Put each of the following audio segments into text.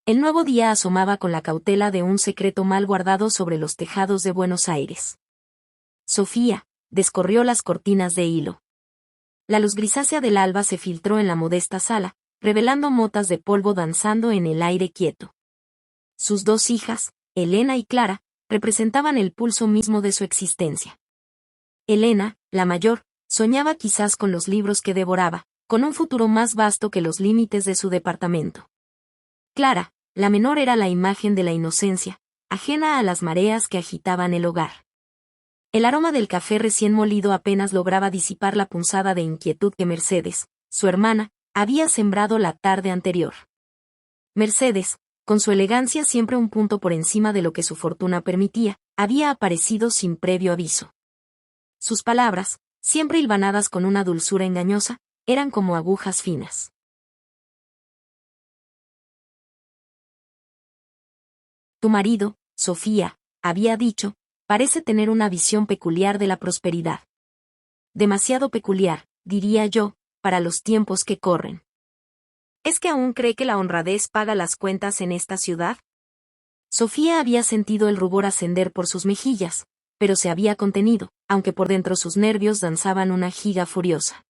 El nuevo día asomaba con la cautela de un secreto mal guardado sobre los tejados de Buenos Aires. Sofía descorrió las cortinas de hilo. La luz grisácea del alba se filtró en la modesta sala, revelando motas de polvo danzando en el aire quieto. Sus dos hijas, Elena y Clara, representaban el pulso mismo de su existencia. Elena, la mayor, soñaba quizás con los libros que devoraba, con un futuro más vasto que los límites de su departamento. Clara, la menor, era la imagen de la inocencia, ajena a las mareas que agitaban el hogar. El aroma del café recién molido apenas lograba disipar la punzada de inquietud que Mercedes, su hermana, había sembrado la tarde anterior. Mercedes, con su elegancia siempre un punto por encima de lo que su fortuna permitía, había aparecido sin previo aviso. Sus palabras, siempre hilvanadas con una dulzura engañosa, eran como agujas finas. Tu marido, Sofía, había dicho, parece tener una visión peculiar de la prosperidad. Demasiado peculiar, diría yo, para los tiempos que corren. ¿Es que aún cree que la honradez paga las cuentas en esta ciudad? Sofía había sentido el rubor ascender por sus mejillas, pero se había contenido, aunque por dentro sus nervios danzaban una giga furiosa.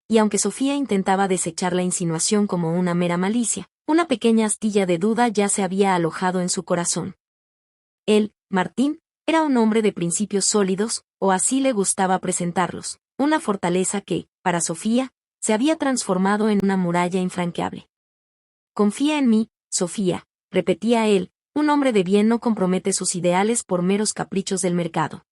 Y aunque Sofía intentaba desechar la insinuación como una mera malicia, una pequeña astilla de duda ya se había alojado en su corazón. Él, Martín, era un hombre de principios sólidos, o así le gustaba presentarlos, una fortaleza que, para Sofía, se había transformado en una muralla infranqueable. Confía en mí, Sofía, repetía él, un hombre de bien no compromete sus ideales por meros caprichos del mercado.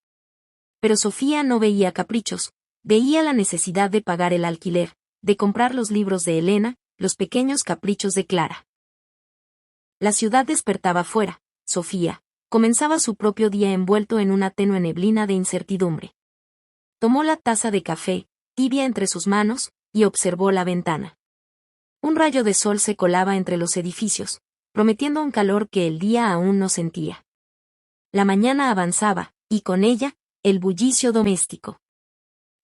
Pero Sofía no veía caprichos, veía la necesidad de pagar el alquiler, de comprar los libros de Elena, los pequeños caprichos de Clara. La ciudad despertaba fuera, Sofía comenzaba su propio día envuelto en una tenue neblina de incertidumbre. Tomó la taza de café, tibia entre sus manos, y observó la ventana. Un rayo de sol se colaba entre los edificios, prometiendo un calor que el día aún no sentía. La mañana avanzaba, y con ella, el bullicio doméstico.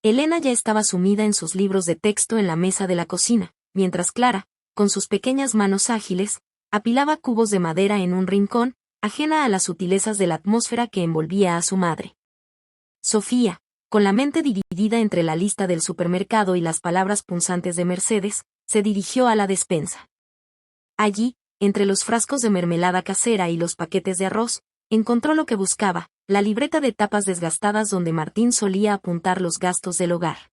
Elena ya estaba sumida en sus libros de texto en la mesa de la cocina, mientras Clara, con sus pequeñas manos ágiles, apilaba cubos de madera en un rincón, ajena a las sutilezas de la atmósfera que envolvía a su madre. Sofía, con la mente dividida entre la lista del supermercado y las palabras punzantes de Mercedes, se dirigió a la despensa. Allí, entre los frascos de mermelada casera y los paquetes de arroz, encontró lo que buscaba, la libreta de tapas desgastadas donde Martín solía apuntar los gastos del hogar.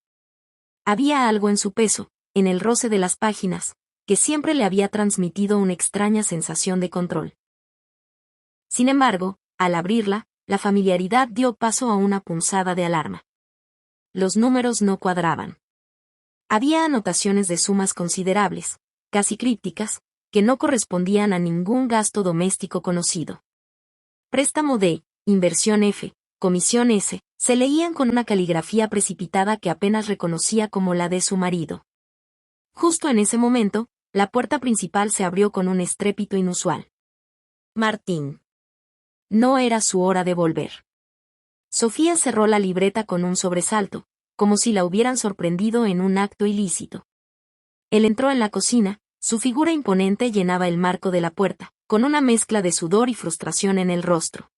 Había algo en su peso, en el roce de las páginas, que siempre le había transmitido una extraña sensación de control. Sin embargo, al abrirla, la familiaridad dio paso a una punzada de alarma. Los números no cuadraban. Había anotaciones de sumas considerables, casi crípticas, que no correspondían a ningún gasto doméstico conocido. Préstamo D, inversión F, comisión S, se leían con una caligrafía precipitada que apenas reconocía como la de su marido. Justo en ese momento, la puerta principal se abrió con un estrépito inusual. Martín. No era su hora de volver. Sofía cerró la libreta con un sobresalto, como si la hubieran sorprendido en un acto ilícito. Él entró en la cocina, su figura imponente llenaba el marco de la puerta, con una mezcla de sudor y frustración en el rostro.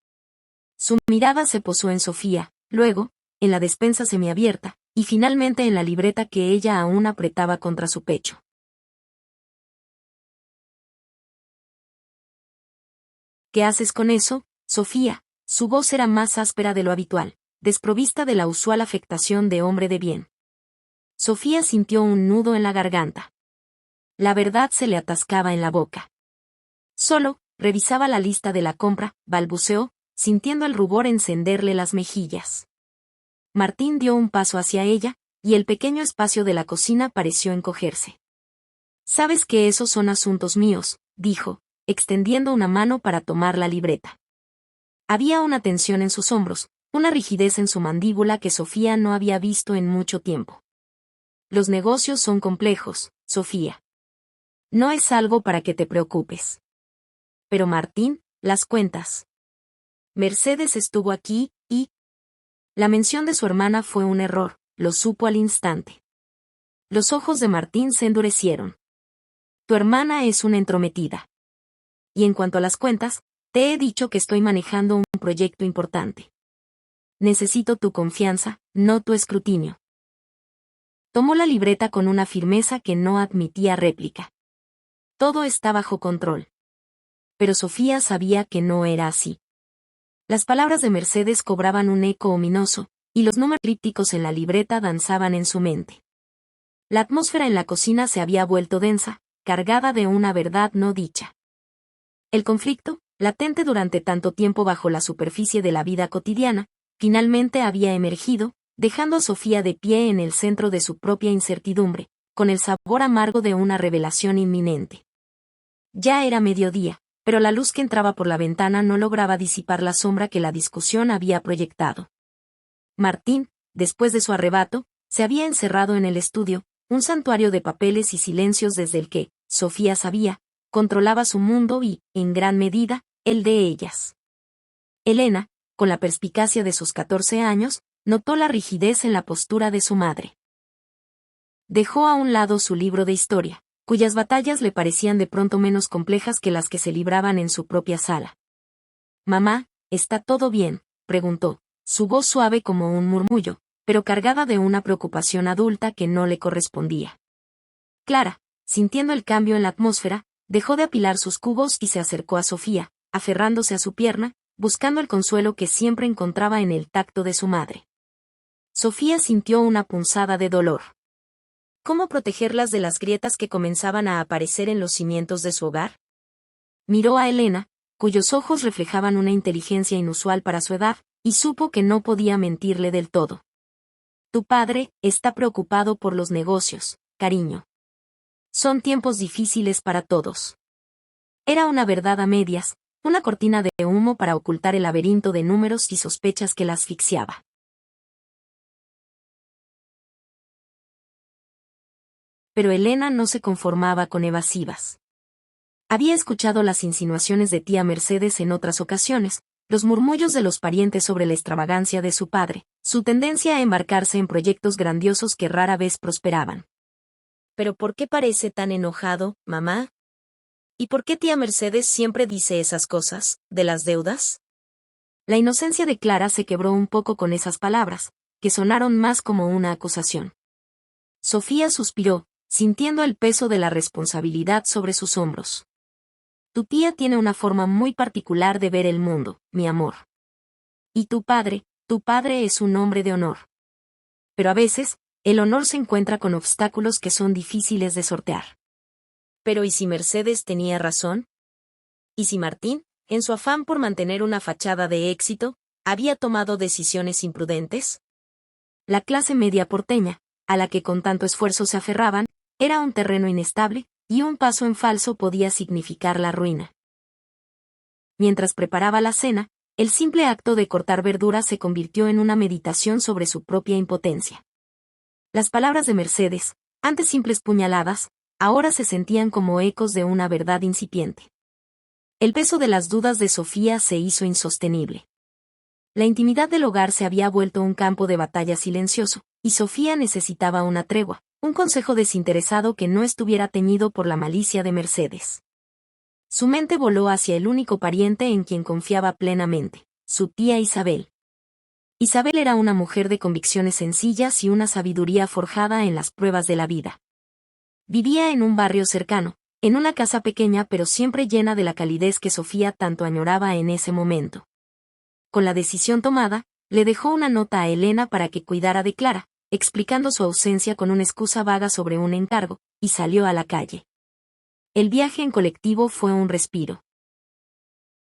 Su mirada se posó en Sofía, luego, en la despensa semiabierta, y finalmente en la libreta que ella aún apretaba contra su pecho. ¿Qué haces con eso, Sofía? Su voz era más áspera de lo habitual, desprovista de la usual afectación de hombre de bien. Sofía sintió un nudo en la garganta. La verdad se le atascaba en la boca. Solo, revisaba la lista de la compra, balbuceó, sintiendo el rubor encenderle las mejillas. Martín dio un paso hacia ella, y el pequeño espacio de la cocina pareció encogerse. «Sabes que esos son asuntos míos», dijo, extendiendo una mano para tomar la libreta. Había una tensión en sus hombros, una rigidez en su mandíbula que Sofía no había visto en mucho tiempo. Los negocios son complejos, Sofía. No es algo para que te preocupes. Pero Martín, las cuentas. Mercedes estuvo aquí, y... La mención de su hermana fue un error, lo supo al instante. Los ojos de Martín se endurecieron. Tu hermana es una entrometida. y en cuanto a las cuentas, te he dicho que estoy manejando un proyecto importante. Necesito tu confianza, no tu escrutinio. Tomó la libreta con una firmeza que no admitía réplica. Todo está bajo control. Pero Sofía sabía que no era así. Las palabras de Mercedes cobraban un eco ominoso, y los números crípticos en la libreta danzaban en su mente. La atmósfera en la cocina se había vuelto densa, cargada de una verdad no dicha. El conflicto, latente durante tanto tiempo bajo la superficie de la vida cotidiana, finalmente había emergido, dejando a Sofía de pie en el centro de su propia incertidumbre, con el sabor amargo de una revelación inminente. Ya era mediodía, pero la luz que entraba por la ventana no lograba disipar la sombra que la discusión había proyectado. Martín, después de su arrebato, se había encerrado en el estudio, un santuario de papeles y silencios desde el que, Sofía sabía, controlaba su mundo y, en gran medida, el de ellas. Elena, con la perspicacia de sus 14 años, notó la rigidez en la postura de su madre. Dejó a un lado su libro de historia, cuyas batallas le parecían de pronto menos complejas que las que se libraban en su propia sala. «Mamá, ¿está todo bien?», preguntó, su voz suave como un murmullo, pero cargada de una preocupación adulta que no le correspondía. Clara, sintiendo el cambio en la atmósfera, dejó de apilar sus cubos y se acercó a Sofía, aferrándose a su pierna, buscando el consuelo que siempre encontraba en el tacto de su madre. Sofía sintió una punzada de dolor. ¿Cómo protegerlas de las grietas que comenzaban a aparecer en los cimientos de su hogar? Miró a Elena, cuyos ojos reflejaban una inteligencia inusual para su edad, y supo que no podía mentirle del todo. Tu padre está preocupado por los negocios, cariño. Son tiempos difíciles para todos. Era una verdad a medias, una cortina de humo para ocultar el laberinto de números y sospechas que la asfixiaba. Pero Elena no se conformaba con evasivas. Había escuchado las insinuaciones de tía Mercedes en otras ocasiones, los murmullos de los parientes sobre la extravagancia de su padre, su tendencia a embarcarse en proyectos grandiosos que rara vez prosperaban. ¿Pero por qué parece tan enojado, mamá? ¿Y por qué tía Mercedes siempre dice esas cosas, de las deudas? La inocencia de Clara se quebró un poco con esas palabras, que sonaron más como una acusación. Sofía suspiró, sintiendo el peso de la responsabilidad sobre sus hombros. Tu tía tiene una forma muy particular de ver el mundo, mi amor. Y tu padre es un hombre de honor. Pero a veces, el honor se encuentra con obstáculos que son difíciles de sortear. Pero ¿y si Mercedes tenía razón? ¿Y si Martín, en su afán por mantener una fachada de éxito, había tomado decisiones imprudentes? La clase media porteña, a la que con tanto esfuerzo se aferraban, era un terreno inestable, y un paso en falso podía significar la ruina. Mientras preparaba la cena, el simple acto de cortar verduras se convirtió en una meditación sobre su propia impotencia. Las palabras de Mercedes, antes simples puñaladas, ahora se sentían como ecos de una verdad incipiente. El peso de las dudas de Sofía se hizo insostenible. La intimidad del hogar se había vuelto un campo de batalla silencioso, y Sofía necesitaba una tregua, un consejo desinteresado que no estuviera teñido por la malicia de Mercedes. Su mente voló hacia el único pariente en quien confiaba plenamente, su tía Isabel. Isabel era una mujer de convicciones sencillas y una sabiduría forjada en las pruebas de la vida. Vivía en un barrio cercano, en una casa pequeña pero siempre llena de la calidez que Sofía tanto añoraba en ese momento. Con la decisión tomada, le dejó una nota a Elena para que cuidara de Clara, explicando su ausencia con una excusa vaga sobre un encargo, y salió a la calle. El viaje en colectivo fue un respiro.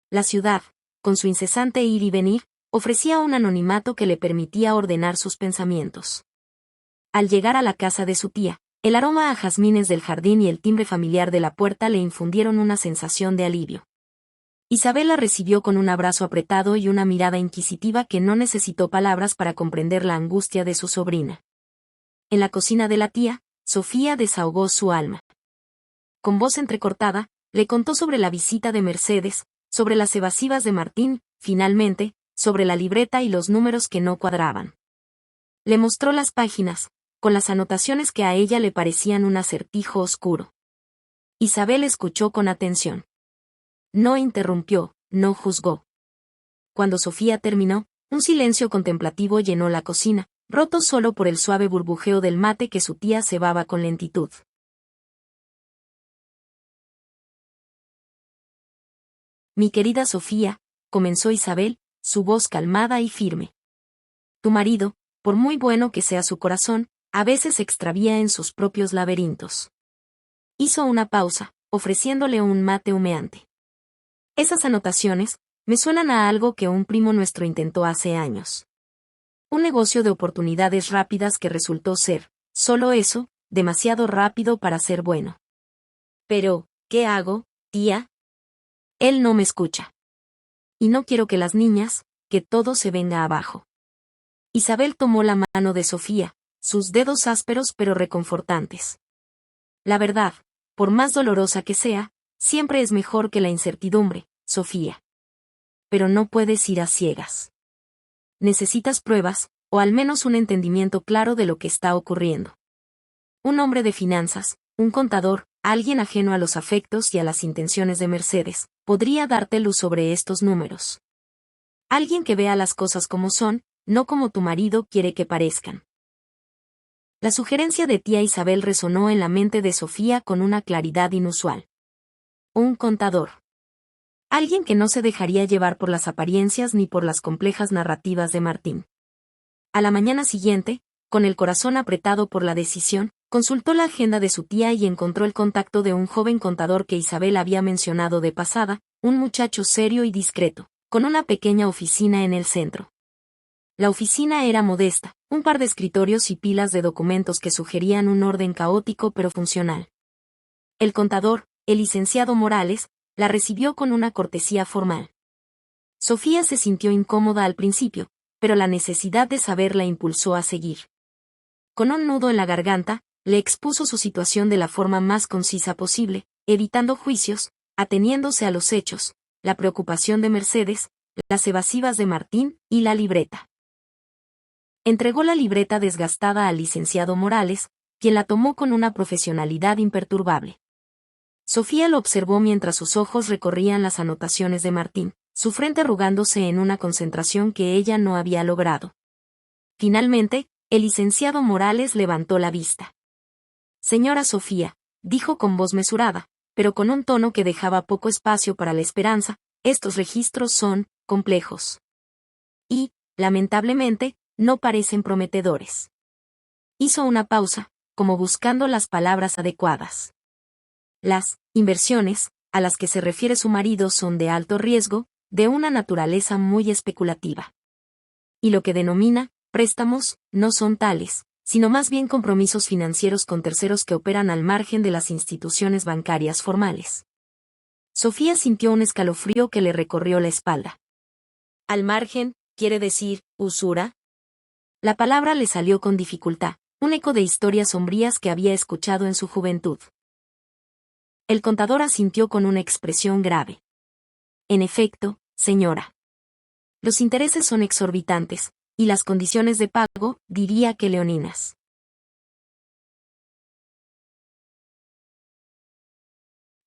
La ciudad, con su incesante ir y venir, ofrecía un anonimato que le permitía ordenar sus pensamientos. Al llegar a la casa de su tía, el aroma a jazmines del jardín y el timbre familiar de la puerta le infundieron una sensación de alivio. Isabel la recibió con un abrazo apretado y una mirada inquisitiva que no necesitó palabras para comprender la angustia de su sobrina. En la cocina de la tía, Sofía desahogó su alma. Con voz entrecortada, le contó sobre la visita de Mercedes, sobre las evasivas de Martín, finalmente, sobre la libreta y los números que no cuadraban. Le mostró las páginas, con las anotaciones que a ella le parecían un acertijo oscuro. Isabel escuchó con atención. no interrumpió, no juzgó. Cuando Sofía terminó, un silencio contemplativo llenó la cocina, roto solo por el suave burbujeo del mate que su tía cebaba con lentitud. Mi querida Sofía, comenzó Isabel, su voz calmada y firme. Tu marido, por muy bueno que sea su corazón, a veces se extravía en sus propios laberintos. Hizo una pausa, ofreciéndole un mate humeante. Esas anotaciones me suenan a algo que un primo nuestro intentó hace años. Un negocio de oportunidades rápidas que resultó ser, solo eso, demasiado rápido para ser bueno. Pero, ¿qué hago, tía? Él no me escucha. Y no quiero que las niñas, que todo se venga abajo. Isabel tomó la mano de Sofía, sus dedos ásperos pero reconfortantes. La verdad, por más dolorosa que sea, siempre es mejor que la incertidumbre, Sofía. Pero no puedes ir a ciegas. Necesitas pruebas, o al menos un entendimiento claro de lo que está ocurriendo. Un hombre de finanzas, un contador, alguien ajeno a los afectos y a las intenciones de Mercedes, podría darte luz sobre estos números. Alguien que vea las cosas como son, no como tu marido quiere que parezcan. La sugerencia de tía Isabel resonó en la mente de Sofía con una claridad inusual. Un contador. Alguien que no se dejaría llevar por las apariencias ni por las complejas narrativas de Martín. A la mañana siguiente, con el corazón apretado por la decisión, consultó la agenda de su tía y encontró el contacto de un joven contador que Isabel había mencionado de pasada, un muchacho serio y discreto, con una pequeña oficina en el centro. La oficina era modesta, un par de escritorios y pilas de documentos que sugerían un orden caótico pero funcional. El contador, el licenciado Morales, la recibió con una cortesía formal. Sofía se sintió incómoda al principio, pero la necesidad de saber la impulsó a seguir. Con un nudo en la garganta, le expuso su situación de la forma más concisa posible, evitando juicios, ateniéndose a los hechos, la preocupación de Mercedes, las evasivas de Martín y la libreta. Entregó la libreta desgastada al licenciado Morales, quien la tomó con una profesionalidad imperturbable. Sofía lo observó mientras sus ojos recorrían las anotaciones de Martín, su frente arrugándose en una concentración que ella no había logrado. Finalmente, el licenciado Morales levantó la vista. Señora Sofía, dijo con voz mesurada, pero con un tono que dejaba poco espacio para la esperanza, estos registros son complejos. Y, lamentablemente, no parecen prometedores. Hizo una pausa, como buscando las palabras adecuadas. Las inversiones, a las que se refiere su marido son de alto riesgo, de una naturaleza muy especulativa. Y lo que denomina préstamos, no son tales, sino más bien compromisos financieros con terceros que operan al margen de las instituciones bancarias formales. Sofía sintió un escalofrío que le recorrió la espalda. ¿Al margen, quiere decir, usura? La palabra le salió con dificultad, un eco de historias sombrías que había escuchado en su juventud. El contador asintió con una expresión grave. En efecto, señora. Los intereses son exorbitantes, y las condiciones de pago, diría que leoninas.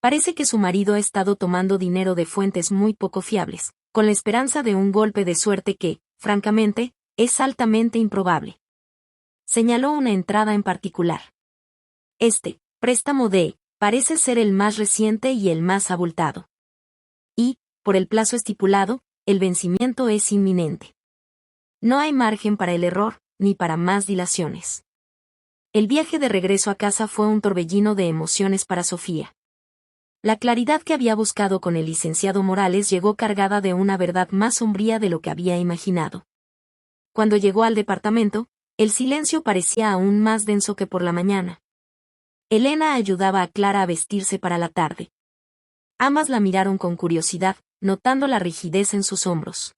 Parece que su marido ha estado tomando dinero de fuentes muy poco fiables, con la esperanza de un golpe de suerte que, francamente, es altamente improbable. Señaló una entrada en particular. Este préstamo parece ser el más reciente y el más abultado. Y, por el plazo estipulado, el vencimiento es inminente. No hay margen para el error, ni para más dilaciones. El viaje de regreso a casa fue un torbellino de emociones para Sofía. La claridad que había buscado con el licenciado Morales llegó cargada de una verdad más sombría de lo que había imaginado. Cuando llegó al departamento, el silencio parecía aún más denso que por la mañana. Elena ayudaba a Clara a vestirse para la tarde. Ambas la miraron con curiosidad, notando la rigidez en sus hombros.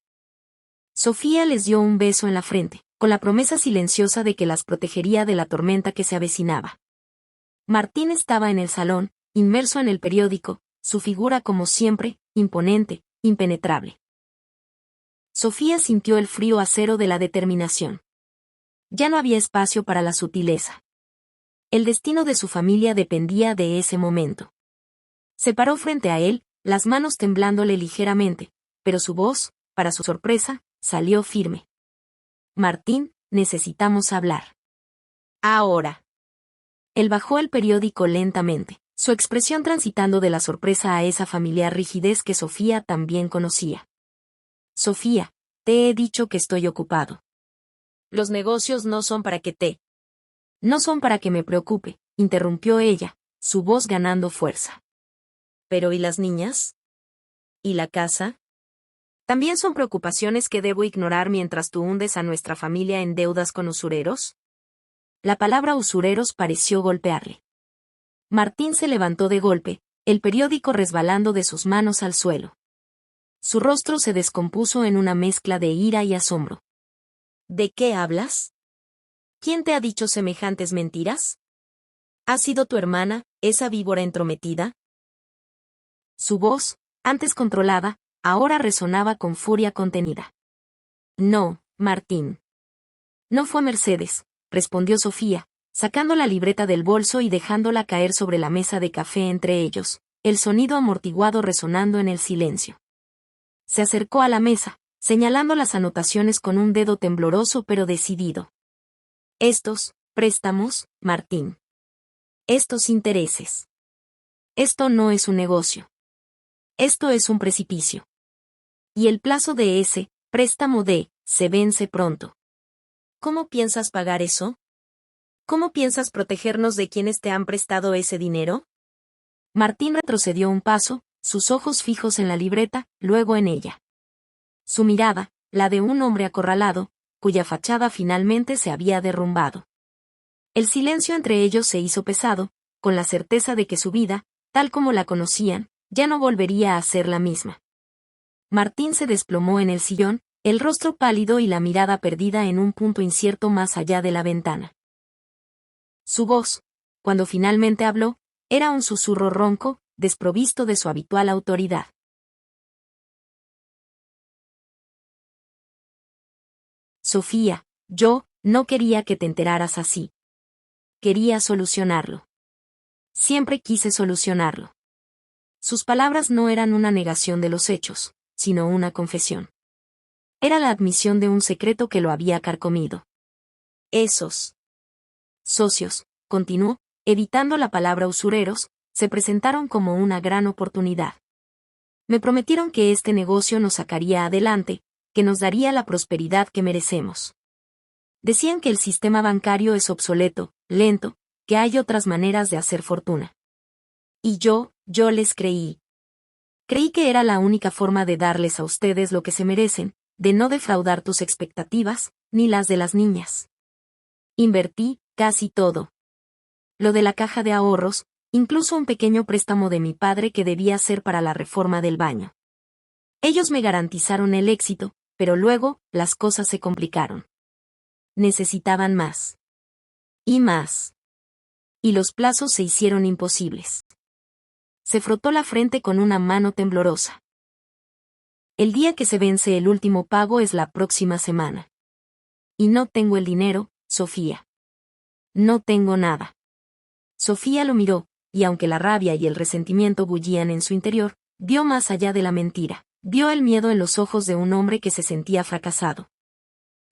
Sofía les dio un beso en la frente, con la promesa silenciosa de que las protegería de la tormenta que se avecinaba. Martín estaba en el salón, inmerso en el periódico, su figura como siempre, imponente, impenetrable. Sofía sintió el frío acero de la determinación. Ya no había espacio para la sutileza. El destino de su familia dependía de ese momento. Se paró frente a él, las manos temblándole ligeramente, pero su voz, para su sorpresa, salió firme. Martín, necesitamos hablar. Ahora. Él bajó el periódico lentamente, su expresión transitando de la sorpresa a esa familiar rigidez que Sofía también conocía. Sofía, te he dicho que estoy ocupado. Los negocios no son para que te... No son para que me preocupe, interrumpió ella, su voz ganando fuerza. ¿Pero y las niñas? ¿Y la casa? ¿También son preocupaciones que debo ignorar mientras tú hundes a nuestra familia en deudas con usureros? La palabra usureros pareció golpearle. Martín se levantó de golpe, el periódico resbalando de sus manos al suelo. Su rostro se descompuso en una mezcla de ira y asombro. ¿De qué hablas? ¿Quién te ha dicho semejantes mentiras? ¿Ha sido tu hermana, esa víbora entrometida? Su voz, antes controlada, ahora resonaba con furia contenida. No, Martín. No fue Mercedes, respondió Sofía, sacando la libreta del bolso y dejándola caer sobre la mesa de café entre ellos, el sonido amortiguado resonando en el silencio. Se acercó a la mesa, señalando las anotaciones con un dedo tembloroso pero decidido. Estos, préstamos, Martín. Estos intereses. Esto no es un negocio. Esto es un precipicio. Y el plazo de ese préstamo se vence pronto. ¿Cómo piensas pagar eso? ¿Cómo piensas protegernos de quienes te han prestado ese dinero? Martín retrocedió un paso, sus ojos fijos en la libreta, luego en ella. Su mirada, la de un hombre acorralado, cuya fachada finalmente se había derrumbado. El silencio entre ellos se hizo pesado, con la certeza de que su vida, tal como la conocían, ya no volvería a ser la misma. Martín se desplomó en el sillón, el rostro pálido y la mirada perdida en un punto incierto más allá de la ventana. Su voz, cuando finalmente habló, era un susurro ronco, desprovisto de su habitual autoridad. Sofía, yo no quería que te enteraras así. Quería solucionarlo. Siempre quise solucionarlo. Sus palabras no eran una negación de los hechos, sino una confesión. Era la admisión de un secreto que lo había carcomido. Esos socios, continuó, evitando la palabra usureros, se presentaron como una gran oportunidad. Me prometieron que este negocio nos sacaría adelante, que nos daría la prosperidad que merecemos. Decían que el sistema bancario es obsoleto, lento, que hay otras maneras de hacer fortuna. Y yo les creí. Creí que era la única forma de darles a ustedes lo que se merecen, de no defraudar tus expectativas, ni las de las niñas. Invertí casi todo. Lo de la caja de ahorros, incluso un pequeño préstamo de mi padre que debía ser para la reforma del baño. Ellos me garantizaron el éxito, pero luego, las cosas se complicaron. Necesitaban más. Y más. Y los plazos se hicieron imposibles. Se frotó la frente con una mano temblorosa. El día que se vence el último pago es la próxima semana. Y no tengo el dinero, Sofía. No tengo nada. Sofía lo miró, y aunque la rabia y el resentimiento bullían en su interior, vio más allá de la mentira, vio el miedo en los ojos de un hombre que se sentía fracasado.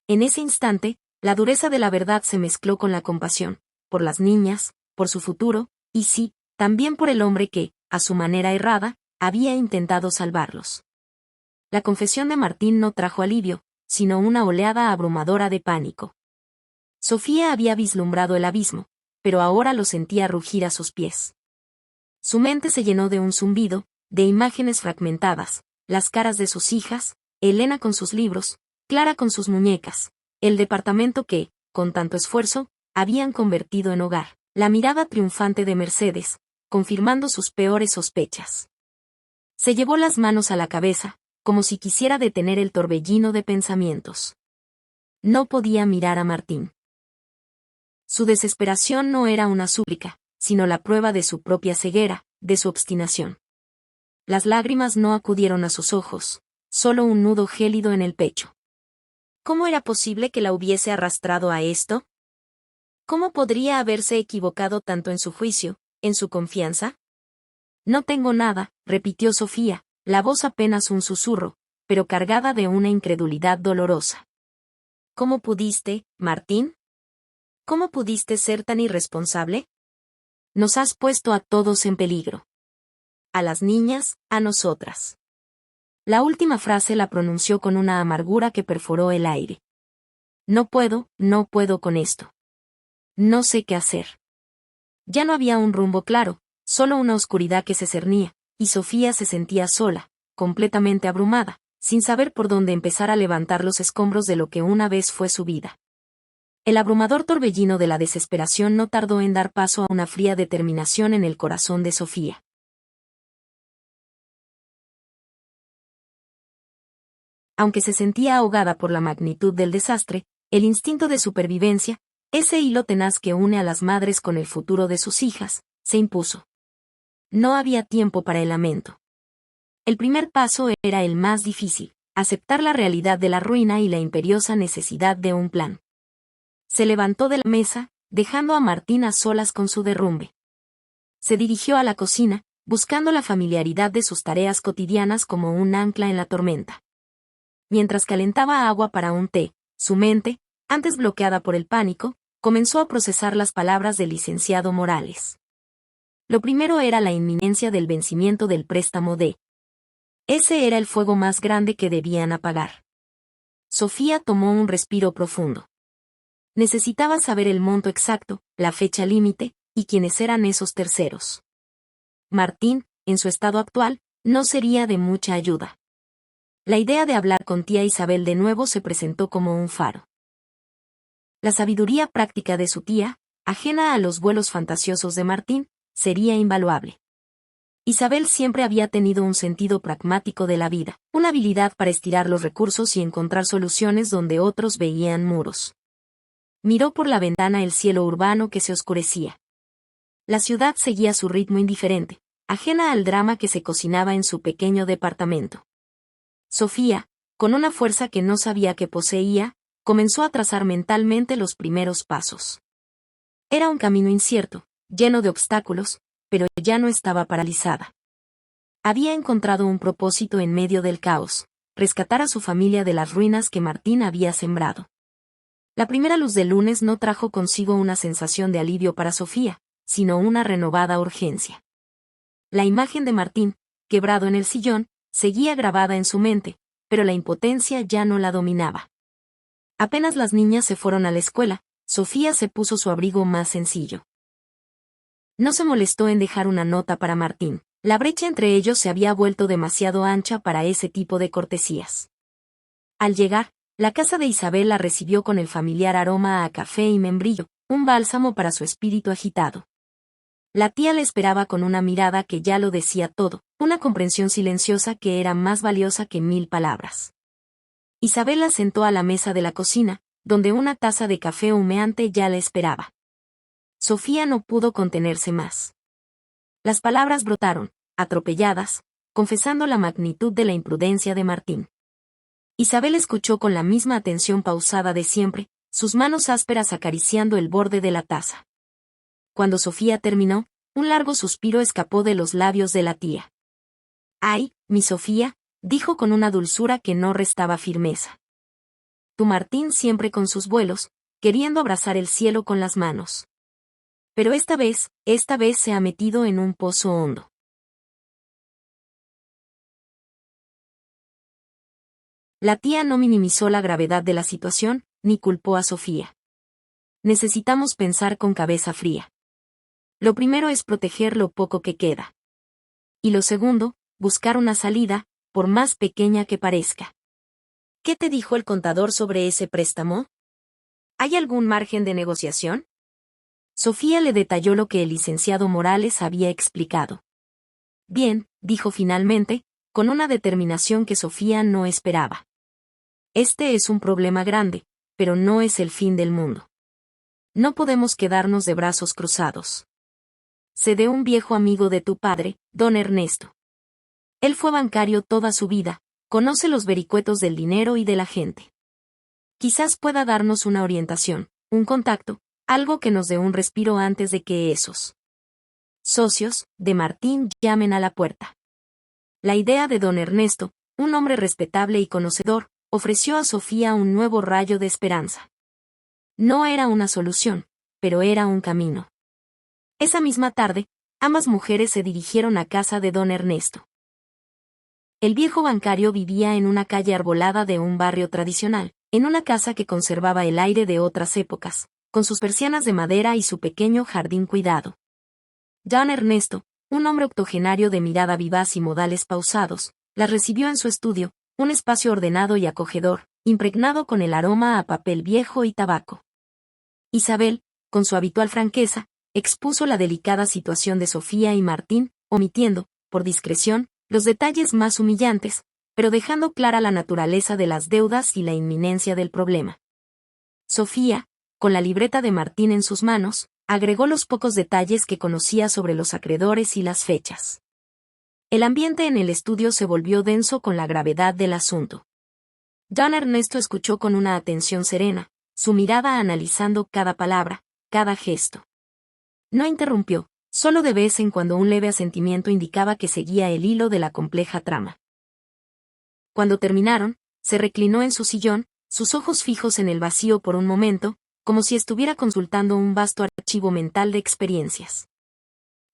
En ese instante, la dureza de la verdad se mezcló con la compasión, por las niñas, por su futuro, y sí, también por el hombre que, a su manera errada, había intentado salvarlos. La confesión de Martín no trajo alivio, sino una oleada abrumadora de pánico. Sofía había vislumbrado el abismo, pero ahora lo sentía rugir a sus pies. Su mente se llenó de un zumbido, de imágenes fragmentadas, las caras de sus hijas, Elena con sus libros, Clara con sus muñecas, el departamento que, con tanto esfuerzo, habían convertido en hogar, la mirada triunfante de Mercedes, confirmando sus peores sospechas. Se llevó las manos a la cabeza, como si quisiera detener el torbellino de pensamientos. No podía mirar a Martín. Su desesperación no era una súplica, sino la prueba de su propia ceguera, de su obstinación. Las lágrimas no acudieron a sus ojos, solo un nudo gélido en el pecho. ¿Cómo era posible que la hubiese arrastrado a esto? ¿Cómo podría haberse equivocado tanto en su juicio, en su confianza? No tengo nada, repitió Sofía, la voz apenas un susurro, pero cargada de una incredulidad dolorosa. ¿Cómo pudiste, Martín? ¿Cómo pudiste ser tan irresponsable? Nos has puesto a todos en peligro. A las niñas, a nosotras. La última frase la pronunció con una amargura que perforó el aire. No puedo con esto. No sé qué hacer. Ya no había un rumbo claro, solo una oscuridad que se cernía, y Sofía se sentía sola, completamente abrumada, sin saber por dónde empezar a levantar los escombros de lo que una vez fue su vida. El abrumador torbellino de la desesperación no tardó en dar paso a una fría determinación en el corazón de Sofía. Aunque se sentía ahogada por la magnitud del desastre, el instinto de supervivencia, ese hilo tenaz que une a las madres con el futuro de sus hijas, se impuso. No había tiempo para el lamento. El primer paso era el más difícil, aceptar la realidad de la ruina y la imperiosa necesidad de un plan. Se levantó de la mesa, dejando a Martín a solas con su derrumbe. Se dirigió a la cocina, buscando la familiaridad de sus tareas cotidianas como un ancla en la tormenta. Mientras calentaba agua para un té, su mente, antes bloqueada por el pánico, comenzó a procesar las palabras del licenciado Morales. Lo primero era la inminencia del vencimiento del préstamo de. Ese era el fuego más grande que debían apagar. Sofía tomó un respiro profundo. Necesitaba saber el monto exacto, la fecha límite, y quiénes eran esos terceros. Martín, en su estado actual, no sería de mucha ayuda. La idea de hablar con tía Isabel de nuevo se presentó como un faro. La sabiduría práctica de su tía, ajena a los vuelos fantasiosos de Martín, sería invaluable. Isabel siempre había tenido un sentido pragmático de la vida, una habilidad para estirar los recursos y encontrar soluciones donde otros veían muros. Miró por la ventana el cielo urbano que se oscurecía. La ciudad seguía su ritmo indiferente, ajena al drama que se cocinaba en su pequeño departamento. Sofía, con una fuerza que no sabía que poseía, comenzó a trazar mentalmente los primeros pasos. Era un camino incierto, lleno de obstáculos, pero ya no estaba paralizada. Había encontrado un propósito en medio del caos, rescatar a su familia de las ruinas que Martín había sembrado. La primera luz del lunes no trajo consigo una sensación de alivio para Sofía, sino una renovada urgencia. La imagen de Martín, quebrado en el sillón, seguía grabada en su mente, pero la impotencia ya no la dominaba. Apenas las niñas se fueron a la escuela, Sofía se puso su abrigo más sencillo. No se molestó en dejar una nota para Martín. La brecha entre ellos se había vuelto demasiado ancha para ese tipo de cortesías. Al llegar, la casa de Isabel la recibió con el familiar aroma a café y membrillo, un bálsamo para su espíritu agitado. La tía le esperaba con una mirada que ya lo decía todo, una comprensión silenciosa que era más valiosa que 1000 palabras. Isabel la sentó a la mesa de la cocina, donde una taza de café humeante ya la esperaba. Sofía no pudo contenerse más. Las palabras brotaron, atropelladas, confesando la magnitud de la imprudencia de Martín. Isabel escuchó con la misma atención pausada de siempre, sus manos ásperas acariciando el borde de la taza. Cuando Sofía terminó, un largo suspiro escapó de los labios de la tía. «Ay, mi Sofía», dijo con una dulzura que no restaba firmeza. «Tu Martín siempre con sus vuelos, queriendo abrazar el cielo con las manos. Pero esta vez se ha metido en un pozo hondo». La tía no minimizó la gravedad de la situación, ni culpó a Sofía. Necesitamos pensar con cabeza fría. Lo primero es proteger lo poco que queda. Y lo segundo, buscar una salida, por más pequeña que parezca. ¿Qué te dijo el contador sobre ese préstamo? ¿Hay algún margen de negociación? Sofía le detalló lo que el licenciado Morales había explicado. Bien, dijo finalmente, con una determinación que Sofía no esperaba. Este es un problema grande, pero no es el fin del mundo. No podemos quedarnos de brazos cruzados. Sé de un viejo amigo de tu padre, don Ernesto. Él fue bancario toda su vida, conoce los vericuetos del dinero y de la gente. Quizás pueda darnos una orientación, un contacto, algo que nos dé un respiro antes de que esos socios, de Martín llamen a la puerta. La idea de don Ernesto, un hombre respetable y conocedor, ofreció a Sofía un nuevo rayo de esperanza. No era una solución, pero era un camino. Esa misma tarde, ambas mujeres se dirigieron a casa de don Ernesto. El viejo bancario vivía en una calle arbolada de un barrio tradicional, en una casa que conservaba el aire de otras épocas, con sus persianas de madera y su pequeño jardín cuidado. Don Ernesto, un hombre octogenario de mirada vivaz y modales pausados, las recibió en su estudio, un espacio ordenado y acogedor, impregnado con el aroma a papel viejo y tabaco. Isabel, con su habitual franqueza, expuso la delicada situación de Sofía y Martín, omitiendo, por discreción, los detalles más humillantes, pero dejando clara la naturaleza de las deudas y la inminencia del problema. Sofía, con la libreta de Martín en sus manos, agregó los pocos detalles que conocía sobre los acreedores y las fechas. El ambiente en el estudio se volvió denso con la gravedad del asunto. Don Ernesto escuchó con una atención serena, su mirada analizando cada palabra, cada gesto. No interrumpió, solo de vez en cuando un leve asentimiento indicaba que seguía el hilo de la compleja trama. Cuando terminaron, se reclinó en su sillón, sus ojos fijos en el vacío por un momento, como si estuviera consultando un vasto archivo mental de experiencias.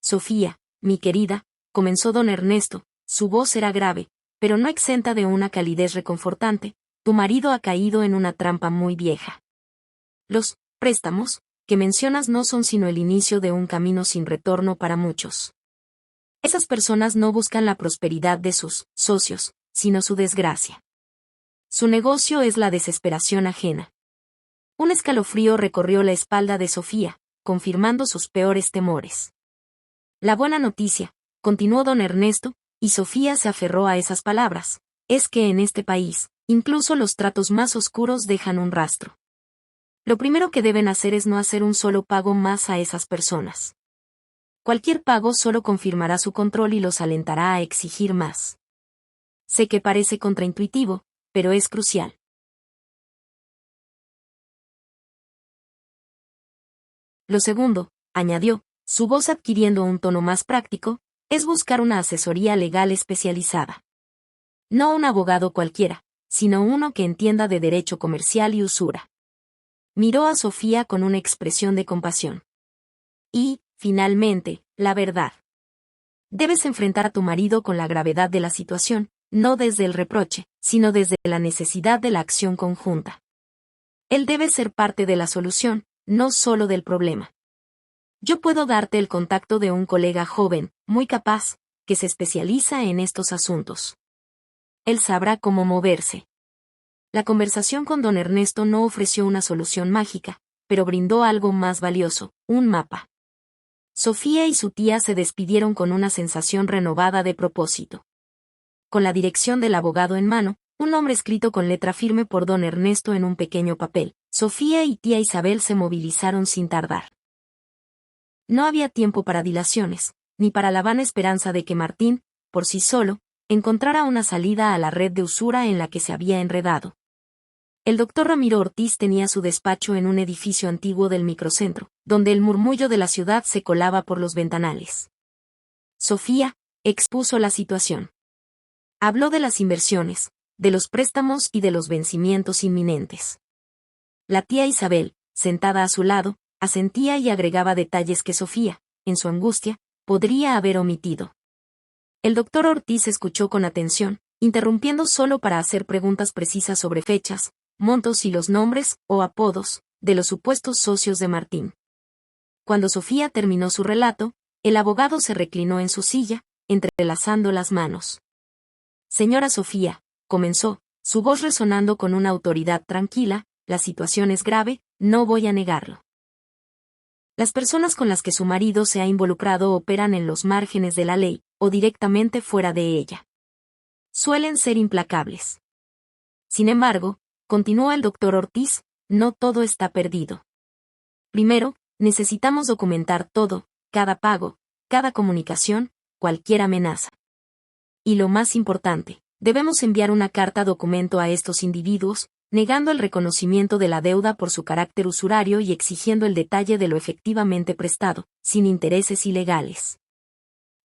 Sofía, mi querida, comenzó don Ernesto, su voz era grave, pero no exenta de una calidez reconfortante, tu marido ha caído en una trampa muy vieja. Los préstamos que mencionas no son sino el inicio de un camino sin retorno para muchos. Esas personas no buscan la prosperidad de sus socios, sino su desgracia. Su negocio es la desesperación ajena. Un escalofrío recorrió la espalda de Sofía, confirmando sus peores temores. La buena noticia, continuó don Ernesto, y Sofía se aferró a esas palabras, es que en este país, incluso los tratos más oscuros dejan un rastro. Lo primero que deben hacer es no hacer un solo pago más a esas personas. Cualquier pago solo confirmará su control y los alentará a exigir más. Sé que parece contraintuitivo, pero es crucial. Lo segundo, añadió, su voz adquiriendo un tono más práctico, es buscar una asesoría legal especializada. No un abogado cualquiera, sino uno que entienda de derecho comercial y usura. Miró a Sofía con una expresión de compasión. Y, finalmente, la verdad. Debes enfrentar a tu marido con la gravedad de la situación, no desde el reproche, sino desde la necesidad de la acción conjunta. Él debe ser parte de la solución, no solo del problema. Yo puedo darte el contacto de un colega joven, muy capaz, que se especializa en estos asuntos. Él sabrá cómo moverse. La conversación con don Ernesto no ofreció una solución mágica, pero brindó algo más valioso, un mapa. Sofía y su tía se despidieron con una sensación renovada de propósito. Con la dirección del abogado en mano, un nombre escrito con letra firme por don Ernesto en un pequeño papel, Sofía y tía Isabel se movilizaron sin tardar. No había tiempo para dilaciones, ni para la vana esperanza de que Martín, por sí solo, encontrara una salida a la red de usura en la que se había enredado. El doctor Ramiro Ortiz tenía su despacho en un edificio antiguo del microcentro, donde el murmullo de la ciudad se colaba por los ventanales. Sofía expuso la situación. Habló de las inversiones, de los préstamos y de los vencimientos inminentes. La tía Isabel, sentada a su lado, asentía y agregaba detalles que Sofía, en su angustia, podría haber omitido. El doctor Ortiz escuchó con atención, interrumpiendo solo para hacer preguntas precisas sobre fechas, montos y los nombres, o apodos, de los supuestos socios de Martín. Cuando Sofía terminó su relato, el abogado se reclinó en su silla, entrelazando las manos. Señora Sofía, comenzó, su voz resonando con una autoridad tranquila, la situación es grave, no voy a negarlo. Las personas con las que su marido se ha involucrado operan en los márgenes de la ley, o directamente fuera de ella. Suelen ser implacables. Sin embargo, continuó el doctor Ortiz, no todo está perdido. Primero, necesitamos documentar todo, cada pago, cada comunicación, cualquier amenaza. Y lo más importante, debemos enviar una carta documento a estos individuos, negando el reconocimiento de la deuda por su carácter usurario y exigiendo el detalle de lo efectivamente prestado, sin intereses ilegales.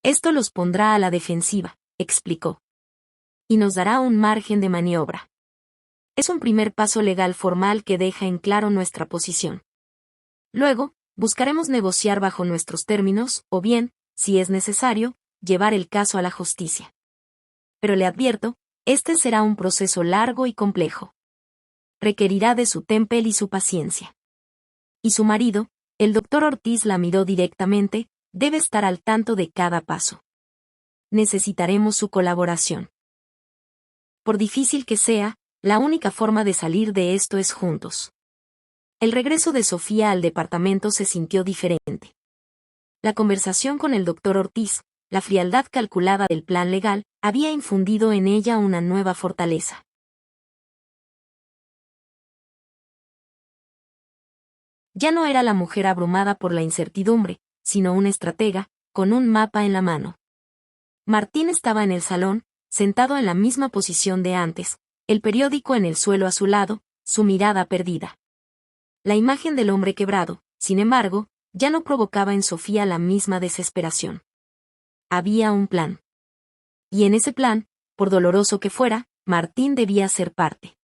Esto los pondrá a la defensiva, explicó. Y nos dará un margen de maniobra. Es un primer paso legal formal que deja en claro nuestra posición. Luego, buscaremos negociar bajo nuestros términos, o bien, si es necesario, llevar el caso a la justicia. Pero le advierto, este será un proceso largo y complejo. Requerirá de su tempel y su paciencia. Y su marido, el doctor Ortiz la miró directamente, debe estar al tanto de cada paso. Necesitaremos su colaboración. Por difícil que sea, la única forma de salir de esto es juntos. El regreso de Sofía al departamento se sintió diferente. La conversación con el doctor Ortiz, la frialdad calculada del plan legal, había infundido en ella una nueva fortaleza. Ya no era la mujer abrumada por la incertidumbre, sino una estratega, con un mapa en la mano. Martín estaba en el salón, sentado en la misma posición de antes, el periódico en el suelo a su lado, su mirada perdida. La imagen del hombre quebrado, sin embargo, ya no provocaba en Sofía la misma desesperación. Había un plan. Y en ese plan, por doloroso que fuera, Martín debía ser parte.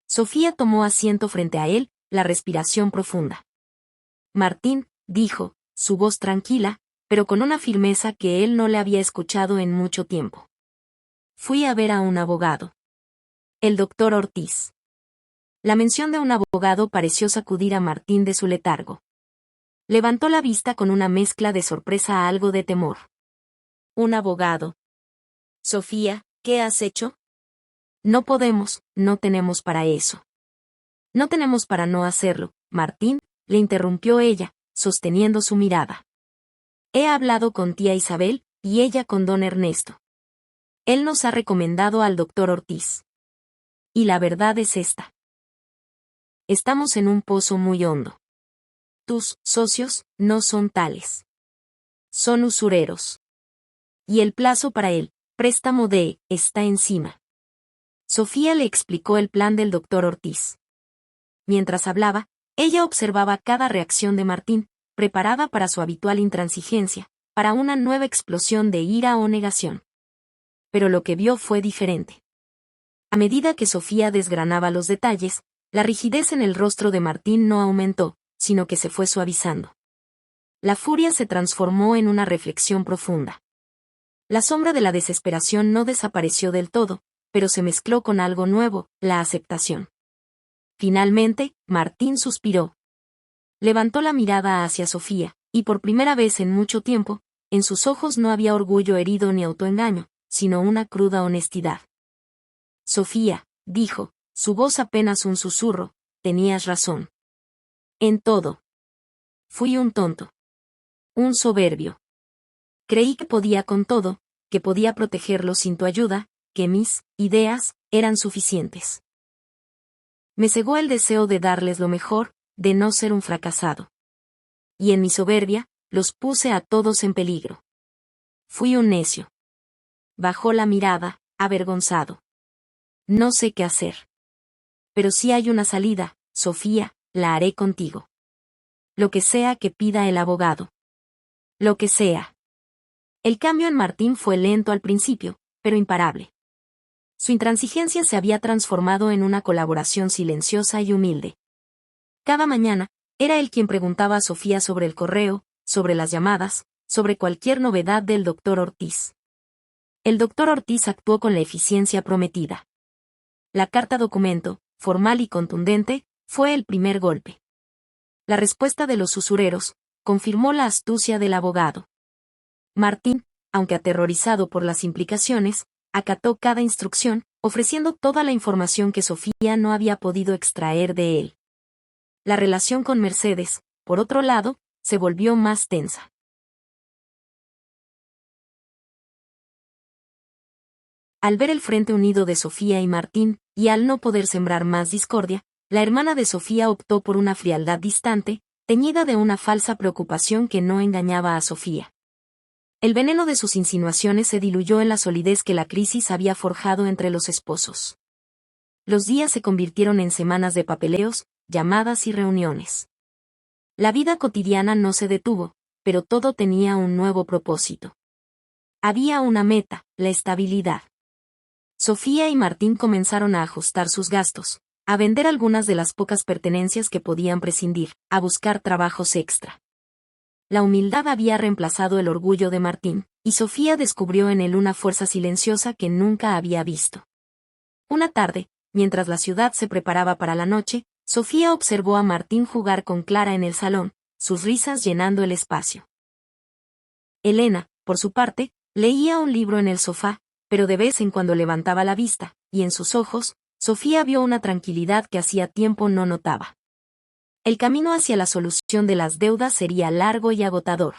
Sofía tomó asiento frente a él, la respiración profunda. Martín, dijo, su voz tranquila, pero con una firmeza que él no le había escuchado en mucho tiempo. Fui a ver a un abogado. El doctor Ortiz. La mención de un abogado pareció sacudir a Martín de su letargo. Levantó la vista con una mezcla de sorpresa a algo de temor. Un abogado. Sofía, ¿qué has hecho? No podemos, no tenemos para eso. No tenemos para no hacerlo, Martín, le interrumpió ella, sosteniendo su mirada. He hablado con tía Isabel, y ella con don Ernesto. Él nos ha recomendado al doctor Ortiz. Y la verdad es esta. Estamos en un pozo muy hondo. Tus socios no son tales. Son usureros. Y el plazo para el préstamo está encima. Sofía le explicó el plan del doctor Ortiz. Mientras hablaba, ella observaba cada reacción de Martín, preparada para su habitual intransigencia, para una nueva explosión de ira o negación. Pero lo que vio fue diferente. A medida que Sofía desgranaba los detalles, la rigidez en el rostro de Martín no aumentó, sino que se fue suavizando. La furia se transformó en una reflexión profunda. La sombra de la desesperación no desapareció del todo, pero se mezcló con algo nuevo, la aceptación. Finalmente, Martín suspiró. Levantó la mirada hacia Sofía, y por primera vez en mucho tiempo, en sus ojos no había orgullo herido ni autoengaño, sino una cruda honestidad. Sofía, dijo, su voz apenas un susurro, tenías razón. En todo. Fui un tonto. Un soberbio. Creí que podía con todo, que podía protegerlo sin tu ayuda, que mis ideas eran suficientes. Me cegó el deseo de darles lo mejor, de no ser un fracasado. Y en mi soberbia, los puse a todos en peligro. Fui un necio. Bajó la mirada, avergonzado. No sé qué hacer. Pero si hay una salida, Sofía, la haré contigo. Lo que sea que pida el abogado. Lo que sea. El cambio en Martín fue lento al principio, pero imparable. Su intransigencia se había transformado en una colaboración silenciosa y humilde. Cada mañana, era él quien preguntaba a Sofía sobre el correo, sobre las llamadas, sobre cualquier novedad del doctor Ortiz. El doctor Ortiz actuó con la eficiencia prometida. La carta documento, formal y contundente, fue el primer golpe. La respuesta de los usureros confirmó la astucia del abogado. Martín, aunque aterrorizado por las implicaciones, acató cada instrucción, ofreciendo toda la información que Sofía no había podido extraer de él. La relación con Mercedes, por otro lado, se volvió más tensa. Al ver el frente unido de Sofía y Martín, y al no poder sembrar más discordia, la hermana de Sofía optó por una frialdad distante, teñida de una falsa preocupación que no engañaba a Sofía. El veneno de sus insinuaciones se diluyó en la solidez que la crisis había forjado entre los esposos. Los días se convirtieron en semanas de papeleos, llamadas y reuniones. La vida cotidiana no se detuvo, pero todo tenía un nuevo propósito. Había una meta, la estabilidad. Sofía y Martín comenzaron a ajustar sus gastos, a vender algunas de las pocas pertenencias que podían prescindir, a buscar trabajos extra. La humildad había reemplazado el orgullo de Martín, y Sofía descubrió en él una fuerza silenciosa que nunca había visto. Una tarde, mientras la ciudad se preparaba para la noche, Sofía observó a Martín jugar con Clara en el salón, sus risas llenando el espacio. Elena, por su parte, leía un libro en el sofá, pero de vez en cuando levantaba la vista, y en sus ojos, Sofía vio una tranquilidad que hacía tiempo no notaba. El camino hacia la solución de las deudas sería largo y agotador.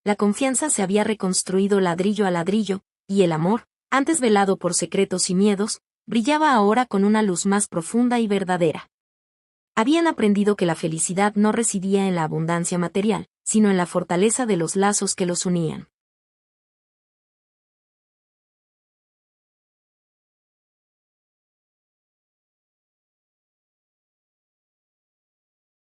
La confianza se había reconstruido ladrillo a ladrillo, y el amor, antes velado por secretos y miedos, brillaba ahora con una luz más profunda y verdadera. Habían aprendido que la felicidad no residía en la abundancia material, sino en la fortaleza de los lazos que los unían.